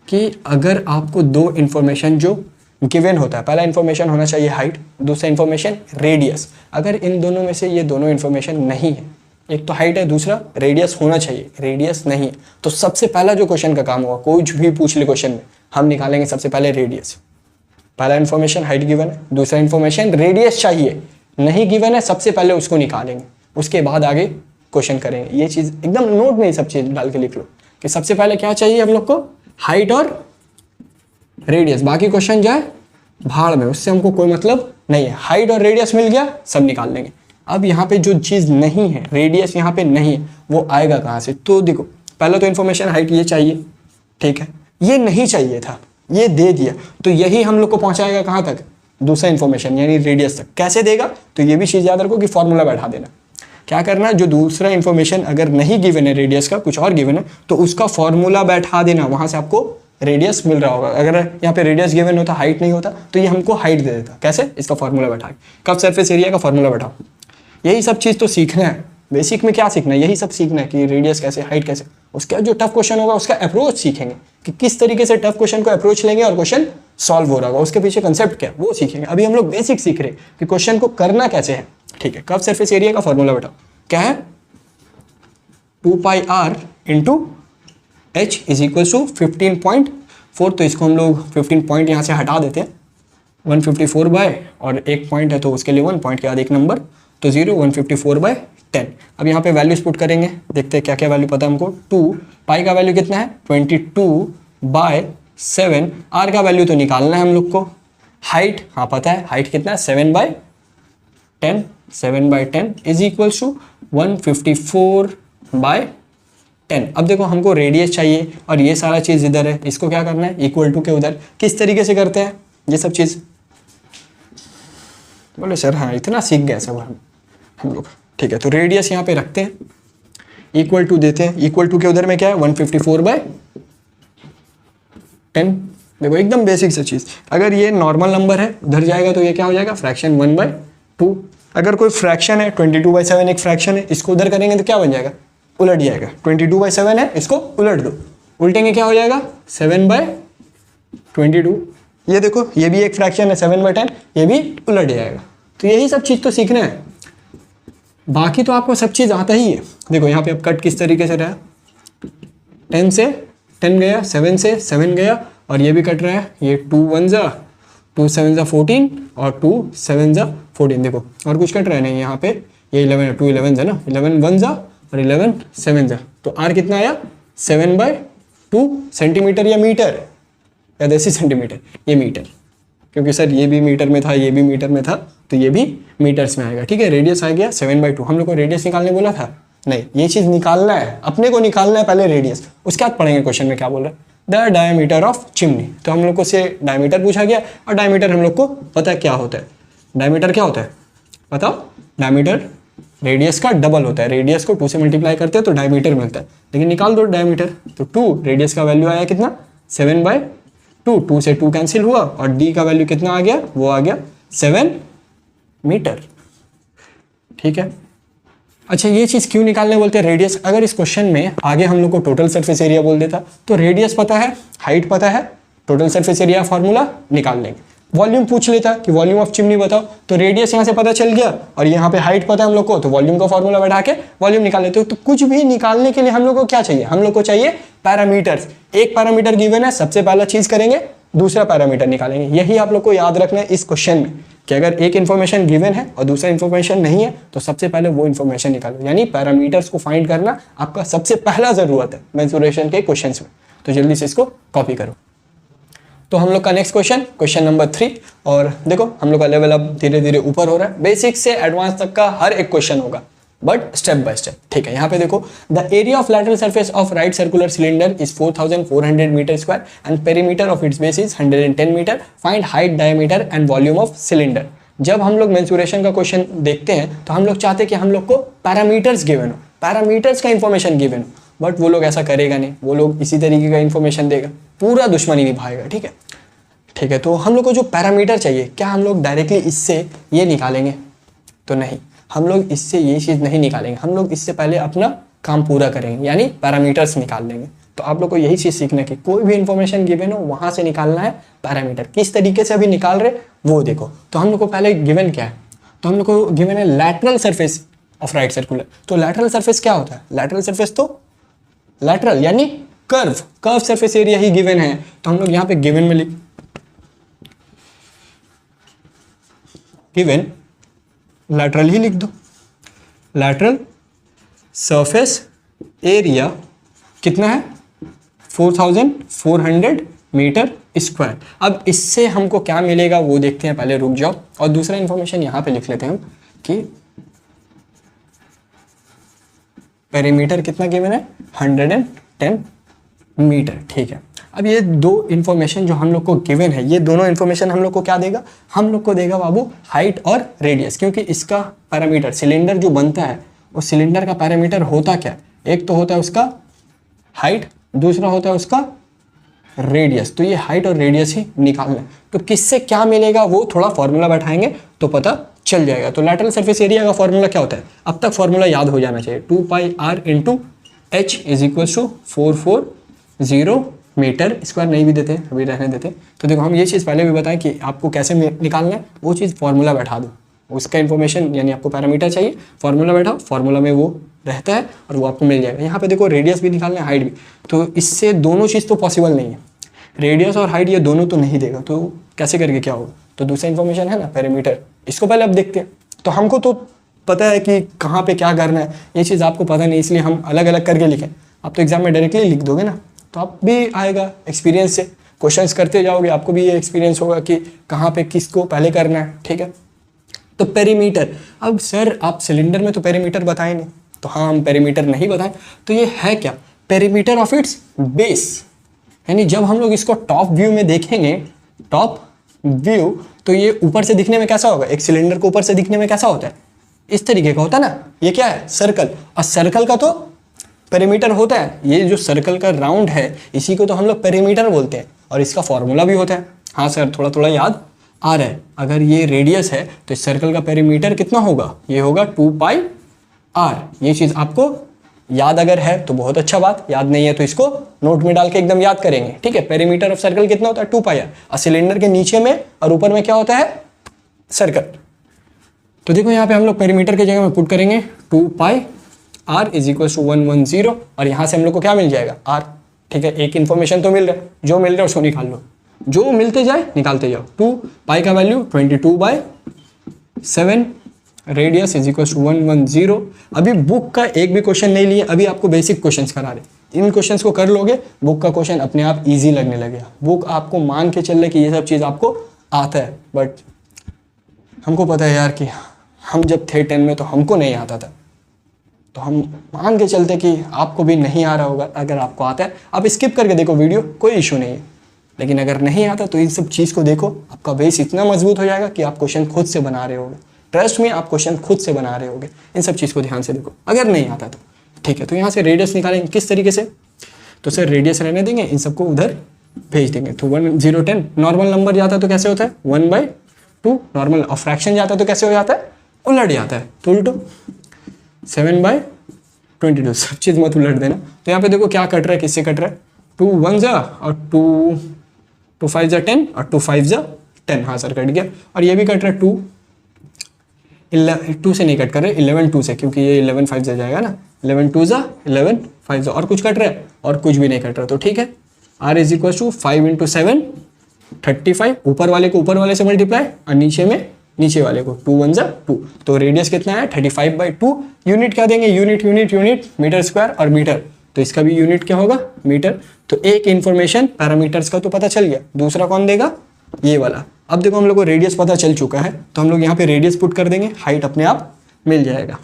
कि अगर आपको दो इन्फॉर्मेशन जो गिवन होता है, पहला इन्फॉर्मेशन होना चाहिए हाइट, दूसरा इन्फॉर्मेशन रेडियस। अगर इन दोनों में से ये दोनों इन्फॉर्मेशन नहीं है, एक तो हाइट है, दूसरा रेडियस होना चाहिए, रेडियस नहीं है, तो सबसे पहला जो क्वेश्चन का काम होगा, कुछ भी पूछ ले क्वेश्चन में, हम निकालेंगे सबसे पहले रेडियस। पहला इन्फॉर्मेशन हाइट गिवन है, दूसरा इन्फॉर्मेशन रेडियस चाहिए, नहीं गिवन है, सबसे पहले उसको निकालेंगे, उसके बाद आगे क्वेश्चन करेंगे। ये चीज़ एकदम नोट में ये सब चीज़ डाल के लिख लो कि सबसे पहले क्या चाहिए हम लोग को, हाइट और रेडियस। बाकी क्वेश्चन जाए भाड़ में, उससे हमको कोई मतलब नहीं है। हाइट और रेडियस मिल गया, सब निकाल लेंगे। अब यहाँ पे जो चीज़ नहीं है, रेडियस यहाँ पे नहीं है, वो आएगा कहाँ से। तो देखो पहला तो इन्फॉर्मेशन हाइट ये चाहिए, ठीक है, ये नहीं चाहिए था, ये दे दिया, तो यही हम लोग को पहुँचाएगा कहाँ तक, दूसरा इन्फॉर्मेशन यानी रेडियस तक। कैसे देगा, तो ये भी चीज़ याद रखो कि फॉर्मूला बैठा देना। क्या करना, जो दूसरा इन्फॉर्मेशन अगर नहीं गिवन है रेडियस का, कुछ और गिवन है, तो उसका फॉर्मूला बैठा देना, वहाँ से आपको रेडियस मिल रहा होगा। अगर यहाँ पे रेडियस गिवन होता, हाइट नहीं होता, तो ये हमको हाइट दे देता। कैसे, इसका फॉर्मूला बैठा के, कर्व सरफेस एरिया का फॉर्मूला बैठाओ। यही सब चीज़ तो सीखना है, बेसिक में क्या सीखना है, यही सब सीखना है कि रेडियस कैसे, हाइट कैसे। उसका जो टफ क्वेश्चन होगा उसका अप्रोच सीखेंगे कि किस तरीके से टफ क्वेश्चन को अप्रोच लेंगे और क्वेश्चन सॉल्व हो रहा होगा, उसके पीछे कंसेप्ट क्या है वो सीखेंगे। अभी हम लोग बेसिक सीख रहे कि क्वेश्चन को करना कैसे है, ठीक है। कर्व सरफेस एरिया का फॉर्मूला बताओ, क्या है, 2πr into h is equal to 15.4। तो इसको हम लोग 15 पॉइंट यहाँ से हटा देते हैं, 154 बाय, और एक पॉइंट है तो उसके लिए 1 पॉइंट के बाद एक नंबर, तो 0, 154/10। अब यहाँ पे वैल्यूज पुट करेंगे, देखते हैं क्या क्या वैल्यू पता है हमको। 2 पाई का वैल्यू कितना है, 22/7। आर का वैल्यू तो निकालना है हम लोग को। हाइट हाँ पता है, हाइट कितना है, 7/10, 7/10 इज इक्वल्स टू 154/10। अब देखो हमको रेडियस चाहिए और ये सारा चीज़ इधर है, इसको क्या करना है, इक्वल टू के उधर। किस तरीके से करते हैं ये सब चीज़, बोले सर हाँ इतना सीख गए सब हम लोग, ठीक है। तो रेडियस यहाँ पे रखते हैं, इक्वल टू देते हैं, इक्वल टू के उधर में क्या है, 154/10। देखो एकदम बेसिक सा चीज़। अगर ये नॉर्मल नंबर है उधर जाएगा तो ये क्या हो जाएगा, फ्रैक्शन 1/2। अगर कोई फ्रैक्शन है, 22/7 एक फ्रैक्शन है, इसको उधर करेंगे तो क्या बन जाएगा, उलट जाएगा। 22/7 है, इसको उलट दो, उल्टेंगे क्या हो जाएगा, 7/22। ये देखो ये भी एक फ्रैक्शन है, 7/10, ये भी उलट जाएगा। तो यही सब चीज़ तो सीखना है, बाकी तो आपको सब चीज़ आता ही है। देखो यहाँ पे अब कट किस तरीके से रहा, 10 से 10 गया, 7 से 7 गया, और ये भी कट रहा है, ये 2 1 जा 2 7 जा 14 और 2 7 जा 14। देखो और कुछ कट रहा है नहीं यहाँ पे, ये 11 है, 2 11 है ना, 11 1 जा और 11 7 जा। तो आर कितना आया, 7/2 सेंटीमीटर या मीटर या देसी सेंटीमीटर, ये मीटर, क्योंकि सर ये भी मीटर में था, ये भी मीटर में था, तो ये भी मीटर्स में आएगा, ठीक है। रेडियस आ गया 7/2। हम लोग को रेडियस निकालने बोला था, नहीं ये चीज़ निकालना है, अपने को निकालना है पहले रेडियस, उसके बाद पढ़ेंगे क्वेश्चन में क्या बोल रहा है, द डायमीटर ऑफ चिमनी। तो हम लोग को से डायमीटर पूछा गया, और डायमीटर हम लोग को पता है क्या होता है, डायमीटर क्या होता है बताओ, डायमीटर रेडियस का डबल होता है। रेडियस को 2 से मल्टीप्लाई करते हैं तो डायमीटर मिलता है, लेकिन निकाल दो डायमीटर, तो 2 रेडियस का वैल्यू आया कितना, 7/2, 2 से 2 कैंसिल हुआ, और डी का वैल्यू कितना आ गया, वो आ गया 7 मीटर, ठीक है। अच्छा ये चीज़ क्यों निकालने बोलते हैं रेडियस, अगर इस क्वेश्चन में आगे हम लोग को टोटल सरफेस एरिया बोल देता, तो रेडियस पता है, हाइट पता है, टोटल सरफेस एरिया फॉर्मूला निकाल लेंगे। वॉल्यूम पूछ लेता कि वॉल्यूम ऑफ चिमनी बताओ, तो रेडियस यहाँ से पता चल गया और यहाँ पे हाइट पता है हम लोग को, तो वॉल्यूम का फॉर्मूला बैठा के वॉल्यूम निकाल लेते हो। तो कुछ भी निकालने के लिए हम लोग को क्या चाहिए, हम लोग को चाहिए पैरामीटर्स। एक पैरामीटर गिवन है, सबसे पहला चीज करेंगे दूसरा पैरामीटर निकालेंगे। यही आप लोग को याद रखना है इस क्वेश्चन में कि अगर एक इन्फॉर्मेशन गिवन है और दूसरा इन्फॉर्मेशन नहीं है तो सबसे पहले वो इन्फॉर्मेशन निकालो, यानी पैरामीटर्स को फाइंड करना आपका सबसे पहला जरूरत है मेंसुरेशन के क्वेश्चंस में। तो जल्दी से इसको कॉपी करो। तो हम लोग का नेक्स्ट क्वेश्चन नंबर 3, और देखो हम लोग का लेवल अब धीरे धीरे ऊपर हो रहा है। बेसिक से एडवांस तक का हर एक क्वेश्चन होगा, बट स्टेप बाय स्टेप, ठीक है। यहाँ पे देखो, the area of lateral surface of right circular cylinder is 4400 meter square and perimeter of its base is 110 meter. Find height, diameter and volume of cylinder. जब हम लोग मेंसुरेशन का क्वेश्चन देखते हैं तो हम लोग चाहते हैं कि हम लोग को पैरामीटर्स गिवन हो, पैरामीटर्स का इंफॉर्मेशन गिवन हो, बट वो लोग ऐसा करेगा नहीं, वो लोग इसी तरीके का इंफॉर्मेशन देगा, पूरा दुश्मनी निभाएगा, ठीक है। ठीक है, तो हम लोग को जो पैरामीटर चाहिए, क्या हम लोग डायरेक्टली इससे ये निकालेंगे? तो नहीं, हम लोग इससे ये चीज़ नहीं निकालेंगे। हम लोग इससे पहले अपना काम पूरा करेंगे, यानी पैरामीटर्स निकाल लेंगे। तो आप लोग को यही चीज़ सीखना है कि कोई भी इंफॉर्मेशन गिवन हो वहाँ से निकालना है पैरामीटर। किस तरीके से अभी निकाल रहे वो देखो। तो हम लोग को पहले गिवन क्या है, तो हम लोग को गिवन है lateral surface of right circular. तो लैटरल सरफेस क्या होता है? लैटरल सरफेस तो लैटरल यानी कर्व सरफेस एरिया ही गिवन है। तो हम लोग यहाँ पे गिवन में गिवन लैटरल ही लिख दो। लैटरल सरफेस एरिया कितना है? 4400 मीटर स्क्वायर। अब इससे हमको क्या मिलेगा वो देखते हैं, पहले रुक जाओ। और दूसरा इंफॉर्मेशन यहाँ पे लिख लेते हैं हम कि पेरीमीटर कितना गिवन है? 110 मीटर, ठीक है। अब ये दो इन्फॉर्मेशन जो हम लोग को गिवन है, ये दोनों इन्फॉर्मेशन हम लोग को क्या देगा? हम लोग को देगा बाबू हाइट और रेडियस, क्योंकि इसका पैरामीटर सिलेंडर जो बनता है उस सिलेंडर का पैरामीटर होता क्या? एक तो होता है उसका हाइट, दूसरा होता है उसका रेडियस। तो ये हाइट और रेडियस ही निकालना है। तो किससे क्या मिलेगा वो थोड़ा फॉर्मूला बैठाएंगे तो पता चल जाएगा। तो लैटरल सरफेस एरिया का फॉर्मूला क्या होता है? अब तक फॉर्मूला याद हो जाना चाहिए, 2πr into h is equal to 440 meter square. नहीं भी देते, अभी रहने देते। तो देखो, हम ये चीज़ पहले भी बताएं कि आपको कैसे निकालना है, वो चीज़ फॉर्मूला बैठा दो। उसका इन्फॉर्मेशन यानी आपको पैरामीटर चाहिए, फॉर्मूला बैठाओ, फॉर्मूला में वो रहता है और वो आपको मिल जाएगा। यहाँ पे देखो, रेडियस भी निकालना है, हाइट भी। तो इससे दोनों चीज़ तो पॉसिबल नहीं है, रेडियस और हाइट ये दोनों तो नहीं देगा। तो कैसे करके क्या होगा? तो दूसरा इन्फॉर्मेशन है ना पैरामीटर, इसको पहले अब देखते हैं। तो हमको तो पता है कि कहाँ पे क्या करना है, ये चीज़ आपको पता नहीं, इसलिए हम अलग अलग करके लिखें। आप तो एग्जाम में डायरेक्टली लिख दोगे ना, तो आप भी आएगा एक्सपीरियंस से, क्वेश्चंस करते जाओगे, आपको भी ये एक्सपीरियंस होगा कि कहाँ पे किसको पहले करना है, ठीक है। तो पेरीमीटर, अब सर आप सिलेंडर में तो पेरीमीटर बताएं नहीं, तो हाँ हम पेरीमीटर नहीं बताएं, तो ये है क्या? पेरीमीटर ऑफ इट्स बेस, यानी जब हम लोग इसको टॉप व्यू में देखेंगे, टॉप व्यू, तो ये ऊपर से दिखने में कैसा होगा? एक सिलेंडर को ऊपर से दिखने में कैसा होता है? इस तरीके का होता है ना। ये क्या है? सर्कल। और सर्कल का तो पेरीमीटर होता है, ये जो सर्कल का राउंड है इसी को तो हम लोग पेरीमीटर बोलते हैं, और इसका फॉर्मूला भी होता है। हाँ सर, थोड़ा थोड़ा याद आ रहा है। अगर ये रेडियस है तो इस सर्कल का पेरीमीटर कितना होगा? ये होगा 2πr। ये चीज़ आपको याद अगर है तो बहुत अच्छा बात, याद नहीं है तो इसको नोट में डाल के एकदम याद करेंगे, ठीक है। पेरीमीटर ऑफ सर्कल कितना होता है? 2πr। और सिलेंडर के नीचे में और ऊपर में क्या होता है? सर्कल। तो देखो यहाँ पे हम लोग पेरीमीटर की जगह में पुट करेंगे 2πr इज इक्वल टू 110, और यहाँ से हम लोग को क्या मिल जाएगा? r, ठीक है। एक इन्फॉर्मेशन तो मिल रहा है, जो मिल रहा है उसको निकाल लो, जो मिलते जाए निकालते जाओ। 2π का value 22/7, radius is equal to 110। अभी बुक का एक भी क्वेश्चन नहीं लिए, अभी आपको बेसिक क्वेश्चंस करा रहे। इन क्वेश्चंस को कर लोगे, बुक का क्वेश्चन अपने आप इजी लगने लगेगा। बुक आपको मान के चल रहे कि ये सब चीज़ आपको आता है, बट हमको पता है यार कि हम जब थे 10 में तो हमको नहीं आता था, तो हम मान के चलते कि आपको भी नहीं आ रहा होगा। अगर आपको आता है आप स्किप करके देखो वीडियो, कोई इशू नहीं है। लेकिन अगर नहीं आता तो इन सब चीज़ को देखो, आपका बेस इतना मजबूत हो जाएगा कि आप क्वेश्चन खुद से बना रहे होगे। ट्रस्ट में, आप क्वेश्चन खुद से बना रहे होगे। इन सब चीज़ को ध्यान से देखो, अगर नहीं आता तो ठीक है। तो यहाँ से रेडियस निकालेंगे किस तरीके से? तो सर रेडियस रहने देंगे, इन सबको उधर भेज देंगे। तो 1010 नॉर्मल नंबर जाता है तो कैसे होता है? 1/2 नॉर्मल। और फ्रैक्शन जाता है तो कैसे हो जाता है? उलट जाता है, तो उल्टो 7/22। सब चीज़ मत उलट देना। तो यहाँ पे देखो क्या कट रहा है, किससे कट रहा है? 2 1 जा और 2 5 जा 10 और 2 5 जा 10, हाँ सर कट गया। और ये भी कट रहा है 2, 2 से नहीं कट कर रहे, 11 2 से, क्योंकि ये 11 5 से जाएगा ना, 11 2 जा 11 5 जा, और कुछ कट रहा है और कुछ भी नहीं कट रहा, तो ठीक है। r is equal to 5 into 7 35, ऊपर वाले को ऊपर वाले से मल्टीप्लाई और नीचे में नीचे वाले को 2 1 जा 2, तो रेडियस कितना है 35/2। यूनिट क्या देंगे, unit unit unit meter square और मीटर, तो इसका भी यूनिट क्या होगा मीटर। तो एक इन्फॉर्मेशन पैरामीटर्स का तो पता चल गया, दूसरा कौन देगा ये वाला। अब देखो हम लोग को रेडियस पता चल चुका है, तो हम लोग यहाँ पे रेडियस पुट कर देंगे, हाइट अपने आप मिल जाएगा।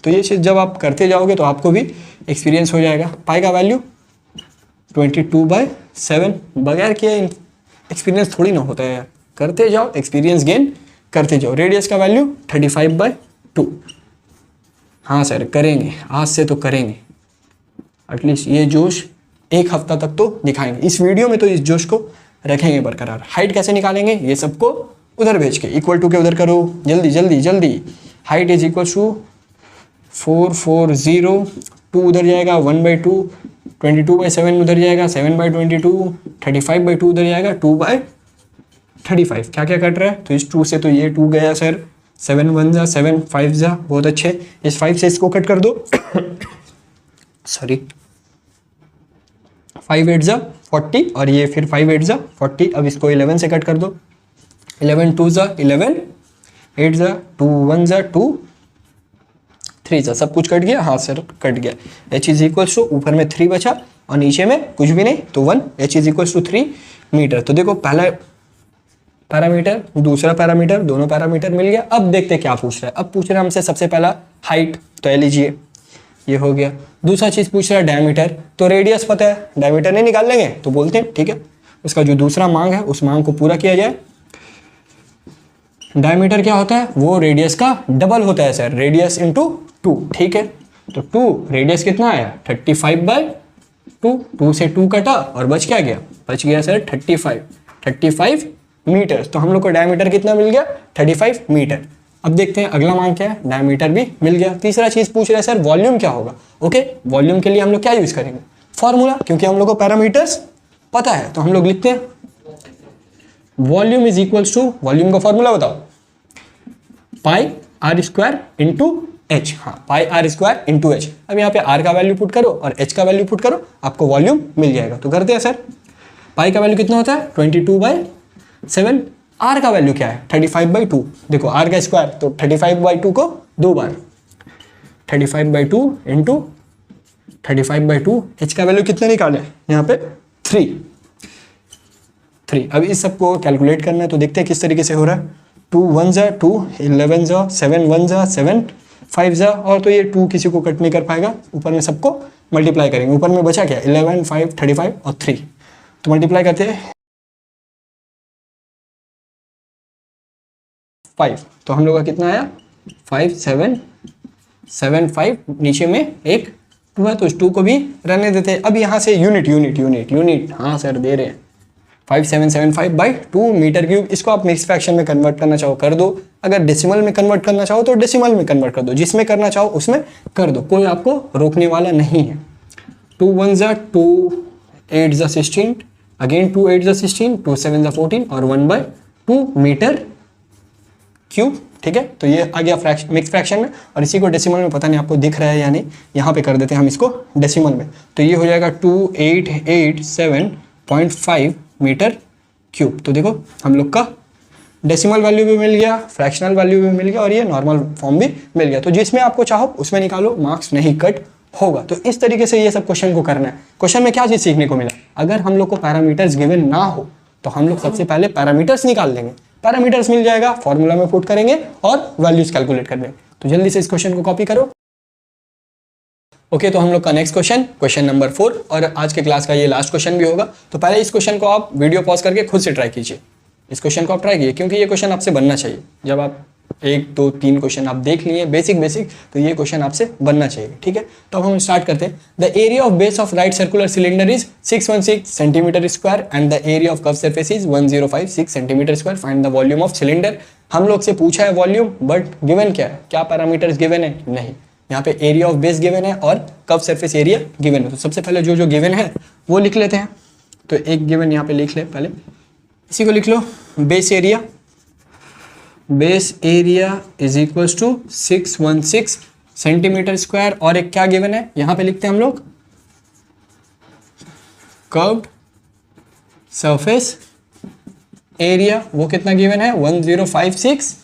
तो ये चीज़ जब आप करते जाओगे तो आपको भी एक्सपीरियंस हो जाएगा। पाई का वैल्यू 22/7, बगैर किए एक्सपीरियंस थोड़ी ना होता है यार, करते जाओ एक्सपीरियंस गेन करते जाओ। रेडियस का वैल्यू 35/2, हाँ सर करेंगे, आज से तो करेंगे, एटलीस्ट ये जोश एक हफ्ता तक तो दिखाएंगे। इस वीडियो में तो इस जोश को रखेंगे बरकरार। हाइट कैसे निकालेंगे, ये सबको उधर भेज के इक्वल टू के उधर करो, जल्दी जल्दी जल्दी। हाइट इज इक्वल टू 440, 2 उधर जाएगा 1/2, 22/7 उधर जाएगा 7/22, 35/2 उधर जाएगा 2/35। क्या क्या कट रहा है, तो इस 2 से तो ये 2 गया सर, 7 1 जा 7 5 जा, बहुत अच्छे। इस 5 से इसको कट कर दो सॉरी, 5 8 जा 40, और ये फिर 5 8 जा 40। अब इसको 11 से कट कर दो, 11 2 जा 11, 8 जा 2 1 जा 2, 3 जा, सब कुछ कट गया, हाँ सर कट गया। h इज इक्वल टू ऊपर में 3 बचा और नीचे में कुछ भी नहीं, तो 1, h is equal to 3 meter. तो देखो पहला पैरामीटर दूसरा पैरामीटर, दोनों पैरामीटर मिल गया। अब देखते क्या पूछ रहा है। अब पूछ रहा है हमसे सबसे पहला हाइट, तो ये लीजिए ये हो गया। दूसरा चीज पूछ रहा है डायमीटर, तो रेडियस पता है, डायमीटर नहीं निकाल लेंगे तो बोलते हैं ठीक है। उसका जो दूसरा मांग है उस मांग को पूरा किया जाए। डायमीटर क्या होता है, वो रेडियस का डबल होता है सर, रेडियस इंटू 2, ठीक है। तो 2 रेडियस कितना आया 35/2, 2 से 2 कटा और बच क्या गया, बच गया सर 35 मीटर। तो हम लोग को डायमीटर कितना मिल गया 35 मीटर। अब देखते हैं अगला मांग क्या है, डायमीटर भी मिल गया। तीसरा चीज पूछ रहा है सर वॉल्यूम क्या होगा। ओके, वॉल्यूम के लिए हम लोग क्या यूज करेंगे, फॉर्मूला, क्योंकि हम लोग को पैरामीटर्स पता है, तो हम लोग लिखते हैं volume is equals to, volume का फॉर्मूला बताओ, pi r square into h. हाँ, pi r square into h. अब यहाँ पे आर का वैल्यू पुट करो और एच का वैल्यू पुट करो, आपको वॉल्यूम मिल जाएगा। तो करते हैं सर, पाई का वैल्यू कितना होता है 22/7, आर का वैल्यू क्या है 35/2। देखो आर का स्क्वायर, तो 35/2 को 2 बार, 35/2 इंटू 35/2। एच का वैल्यू कितना निकाले यहाँ पे 3। अब इस सबको कैलकुलेट करना है, तो देखते हैं किस तरीके से हो रहा है। 2 1 जा 2, 11 जा 7 1 जा 7 5 जा, और तो ये 2 किसी को कट नहीं कर पाएगा, ऊपर में सबको मल्टीप्लाई करेंगे। ऊपर में बचा क्या 11 5 35 और 3, तो मल्टीप्लाई करते हैं 5, तो हम लोग का कितना आया 5 7 7 5, नीचे में एक 2 है तो उस 2 को भी रहने देते हैं। अब यहाँ से यूनिट यूनिट यूनिट यूनिट, हाँ सर दे रहे हैं 5775/2 मीटर क्यूब। इसको आप मिक्स फ्रैक्शन में कन्वर्ट करना चाहो कर दो, अगर डेसिमल में कन्वर्ट करना चाहो तो डेसिमल में कन्वर्ट कर दो, जिसमें करना चाहो उसमें कर दो, कोई आपको रोकने वाला नहीं है। 2 1 जा 2, 8 जा 16, अगेन 2 8 जा 16, 2 7 जा 14 और 1/2 मीटर क्यूब, ठीक है। तो ये आ गया मिक्स फ्रैक्शन में, और इसी को डेसिमल में पता नहीं आपको दिख रहा है या नहीं, यहाँ पे कर देते हैं हम इसको डेसिमल में। तो ये हो जाएगा 2887.5 मीटर क्यूब। तो देखो हम लोग का डेसिमल वैल्यू भी मिल गया, फ्रैक्शनल वैल्यू भी मिल गया, और ये नॉर्मल फॉर्म भी मिल गया। तो जिसमें आपको चाहो उसमें निकालो, मार्क्स नहीं कट होगा। तो इस तरीके से ये सब क्वेश्चन को करना है। क्वेश्चन में क्या चीज़ सीखने को मिला, अगर हम लोग को पैरामीटर्स गिवन ना हो तो हम लोग सबसे पहले पैरामीटर्स निकाल लेंगे, पैरामीटर्स मिल जाएगा, फॉर्मूला में पुट करेंगे और वैल्यूज कैलकुलेट कर लेंगे। तो जल्दी से इस क्वेश्चन को कॉपी करो। ओके, तो हम लोग का नेक्स्ट क्वेश्चन नंबर 4, और आज के क्लास का ये लास्ट क्वेश्चन भी होगा। तो पहले इस क्वेश्चन को आप वीडियो पॉज करके खुद से ट्राई कीजिए। इस क्वेश्चन को आप ट्राई कीजिए, क्योंकि ये क्वेश्चन आपसे बनना चाहिए। जब आप 1 2 3 क्वेश्चन आप देख लिए बेसिक, तो ये क्वेश्चन आपसे बनना चाहिए, ठीक है। तो अब हम स्टार्ट करते हैं। The area of base of right circular cylinder is 616 centimetre square and the area of curve surface is 1056 centimetre square. Find the volume of cylinder. हम लोग से पूछा है वॉल्यूम, बट गिवन क्या है, क्या पैरामीटर्स गिवन है, नहीं। यहाँ पे एरिया ऑफ बेस गिवन है और कर्व सरफेस एरिया गिवन है। तो सबसे पहले जो गिवन है वो लिख लेते हैं। तो एक गिवन यहाँ पे लिख ले पहले, इसी को लिख लो, base area, base area is equals to 616 centimetre square. और एक क्या गिवन है यहां पे लिखते हैं हम लोग, कर्व्ड सरफेस एरिया, वो कितना गिवन है 1056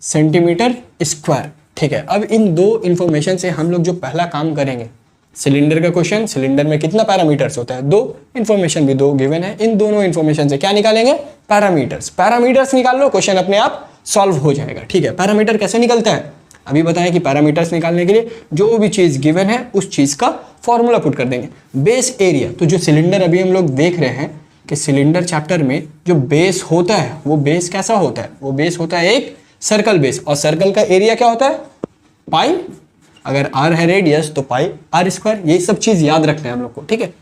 सेंटीमीटर स्क्वायर। ठीक है, अब इन दो इंफॉर्मेशन से हम लोग जो पहला काम करेंगे, सिलेंडर का क्वेश्चन, सिलेंडर में कितना पैरामीटर्स होता है, दो इंफॉर्मेशन भी दो गिवन है, इन दोनों इंफॉर्मेशन से क्या निकालेंगे, पैरामीटर्स। पैरामीटर्स निकाल लो, क्वेश्चन अपने आप सॉल्व हो जाएगा। ठीक है, पैरामीटर कैसे निकलता है अभी बताएं कि पैरामीटर्स निकालने के लिए जो भी चीज गिवन है उस चीज का फॉर्मूला पुट कर देंगे। बेस एरिया, तो जो सिलेंडर अभी हम लोग देख रहे हैं कि सिलेंडर चैप्टर में जो बेस होता है वो बेस कैसा होता है, वो बेस होता है एक सर्कल बेस, और सर्कल का एरिया क्या होता है, पाई। अगर आर है रेडियस तो पाई आर स्क्वायर, ये सब चीज याद रखना है हम लोग को। ठीक है,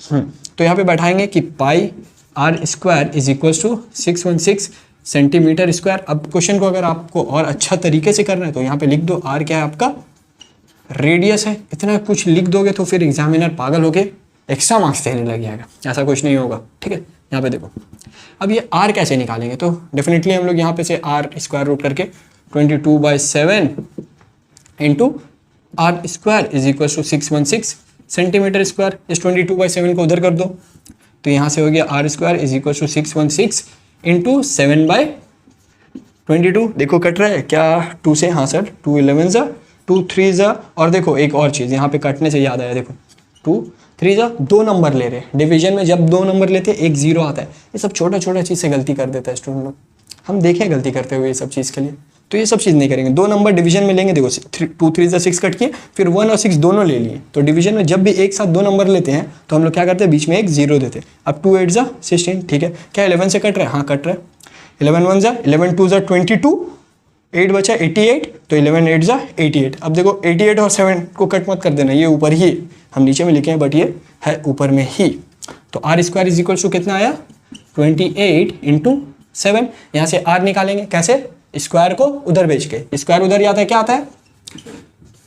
तो यहाँ पे बैठाएंगे कि pi r square is equal to 616 centimetre square. अब क्वेश्चन को अगर आपको और अच्छा तरीके से करना है तो यहाँ पे लिख दो, आर क्या है आपका, रेडियस है। इतना कुछ लिख दोगे तो फिर एग्जामिनर पागल होके एक्स्ट्रा मार्क्स देने लग जाएगा, ऐसा कुछ नहीं होगा। ठीक है, यहाँ पे देखो, अब ये आर कैसे निकालेंगे, तो डेफिनेटली हम लोग यहाँ पे से आर स्क्वायर रूट करके 22/7 into r square is equal to 616 centimetre square. इस 22/7 को उधर कर दो, तो यहाँ से हो गया r square is equal to 616 into 7/22। देखो कट रहा है क्या 2 से, हाँ सर, 2 11 जा, 2 3 जा, और देखो एक और चीज़ यहाँ पे कटने से याद आया, देखो 2 3 जा, 2 नंबर ले रहे हैं। डिवीजन में जब 2 नंबर लेते हैं एक 0 आता है। ये सब छोटा छोटा चीज़ से गलती कर देता है स्टूडेंट लोग, हम देखें गलती करते हुए ये सब चीज़ के लिए, तो ये सब चीज़ नहीं करेंगे। 2 नंबर डिवीजन में लेंगे, देखो 2 3 जा 6 कट किए, फिर 1 और 6 दोनों ले लिए, तो डिवीजन में जब भी एक साथ 2 नंबर लेते हैं तो हम लोग क्या करते हैं, बीच में एक 0 देते हैं। अब 2 8 जा 16, ठीक है, क्या 11 से कट रहा है, हाँ कट रहा है। 11 1 जा 11 2 जा 22, 8 बचा 88, तो 11 8 जा 88। अब देखो 88 और 7 को कट मत कर देना, ये ऊपर ही, हम नीचे में लिखे हैं बट ये है ऊपर में ही। तो r square is equal to कितना आया, 28 इंटू 7। यहाँ से आर निकालेंगे कैसे, स्क्वायर को उधर भेज के, स्क्वायर उधर आता है, क्या आता है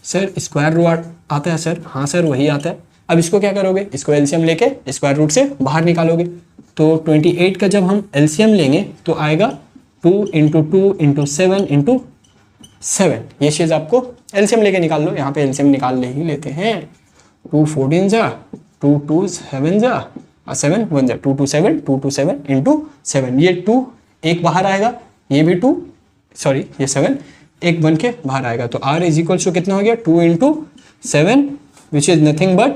सर, स्क्वायर रूट आता है सर, हाँ सर वही आता है। अब इसको क्या करोगे, इसको एलसीएम लेके स्क्वायर रूट से बाहर निकालोगे, तो 28 का जब हम एलसीएम लेंगे तो आएगा 2 इंटू 2 इंटू 7 इंटू 7। ये चीज़ आपको एलसीएम लेके निकाल लो, यहाँ पे एलसीएम निकाल ले ही लेते हैं। 2 14 जा, 2 2 7 जा, 7 1 जा, 2 2 7 2 2 7 इंटू 7। ये 2 एक बाहर आएगा, ये भी 2, सॉरी ये 7 एक बन के बाहर आएगा। तो r इज इक्वल टू कितना हो गया, 2 into 7 which is nothing but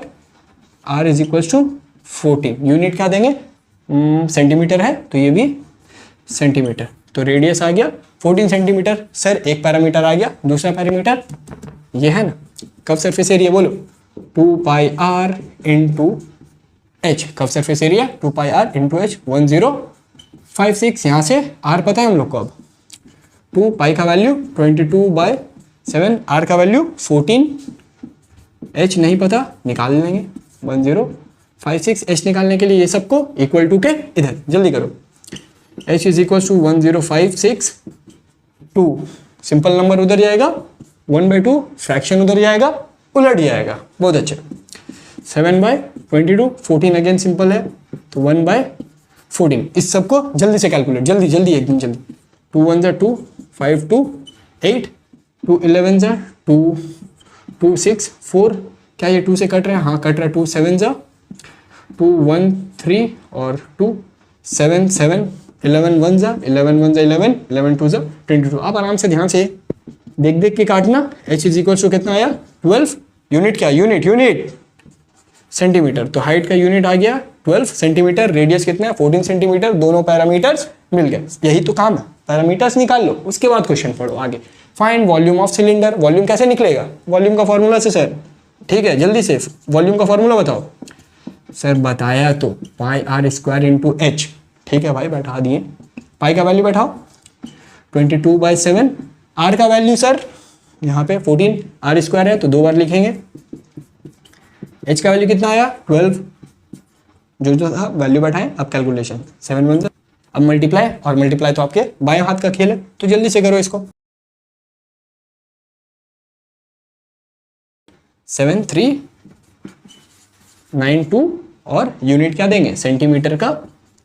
r is equal to 14। Unit क्या देंगे, सेंटीमीटर है तो ये भी सेंटीमीटर, तो रेडियस आ गया 14 सेंटीमीटर। सर एक पैरामीटर आ गया, दूसरा पैरामीटर ये है ना, कर्व सरफेस एरिया बोलो, 2 पाई r into h, curve surface area 2 पाई r इंटू h 1056। यहाँ से r पता है हम लोग को, अब 2 पाई का वैल्यू 22/7, r का वैल्यू 14, h नहीं पता निकाल लेंगे 1056। h निकालने के लिए ये सबको इक्वल टू के इधर जल्दी करो, h is equal to 1056, 2 simple number उधर जाएगा, 1/2 फ्रैक्शन उधर जाएगा, उलट जाएगा, बहुत अच्छा। 7/22, 14 अगेन सिंपल है तो 1/14। इस सबको जल्दी से कैलकुलेट, जल्दी जल्दी एकदम जल्दी। 2 1 जा 2, 5 2 8, 2 11 जा 2 2 6 4, क्या ये 2 से कट रहे हैं, हाँ कट रहा है। 2 7 जा 2 1 3 और 2 7 7, 11 1 जा 11 1 जा 11, 11 2 जा 22। आप आराम से ध्यान से देख देख के काटना। h इज इक्वल टू कितना आया 12, यूनिट क्या, यूनिट सेंटीमीटर, तो हाइट का यूनिट आ गया 12 सेंटीमीटर, रेडियस कितना है 14 सेंटीमीटर, दोनों पैरामीटर्स मिल गए। यही तो काम है, पैरामीटर्स निकाल लो, उसके बाद क्वेश्चन पढ़ो आगे। Find volume of cylinder, volume कैसे निकलेगा, वॉल्यूम का फॉर्मूला से सर, ठीक है जल्दी से वॉल्यूम का फॉर्मूला बताओ। सर बताया तो पाई आर स्क्वायर इंटू एच, ठीक है भाई बैठा दिए, पाई का वैल्यू बैठाओ 22/7, आर का वैल्यू सर यहाँ पे 14, आर स्क्वायर है तो 2 बार लिखेंगे। एच का वैल्यू कितना आया 12, जो जो था वैल्यू बैठाएं, अब कैलकुलेशन 7 1, अब मल्टीप्लाई, और मल्टीप्लाई तो आपके बाएं हाथ का खेल है तो जल्दी से करो इसको। 7392 और यूनिट क्या देंगे सेंटीमीटर का,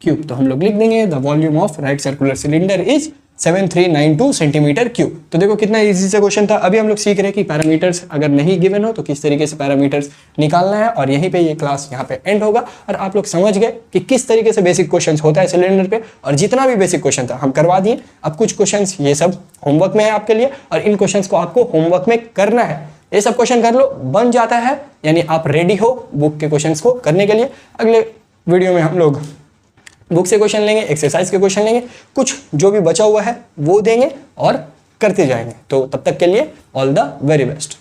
क्यूब। तो हम लोग लिख देंगे the volume of right circular cylinder is 7392 centimetre cube. तो देखो कितना इजी से क्वेश्चन था। अभी हम लोग सीख रहे हैं कि पैरामीटर्स अगर नहीं गिवन हो तो किस तरीके से पैरामीटर्स निकालना है, और यहीं पे ये क्लास यहाँ पे एंड होगा और आप लोग समझ गए कि किस तरीके से बेसिक क्वेश्चन होता है सिलेंडर पे, और जितना भी बेसिक क्वेश्चन था हम करवा दिए। अब कुछ क्वेश्चन ये सब होमवर्क में है आपके लिए, और इन क्वेश्चन को आपको होमवर्क में करना है। ये सब क्वेश्चन कर लो, बन जाता है, यानी आप रेडी हो बुक के क्वेश्चंस को करने के लिए। अगले वीडियो में हम लोग बुक से क्वेश्चन लेंगे, एक्सरसाइज के क्वेश्चन लेंगे, कुछ जो भी बचा हुआ है वो देंगे और करते जाएंगे। तो तब तक के लिए ऑल द वेरी बेस्ट।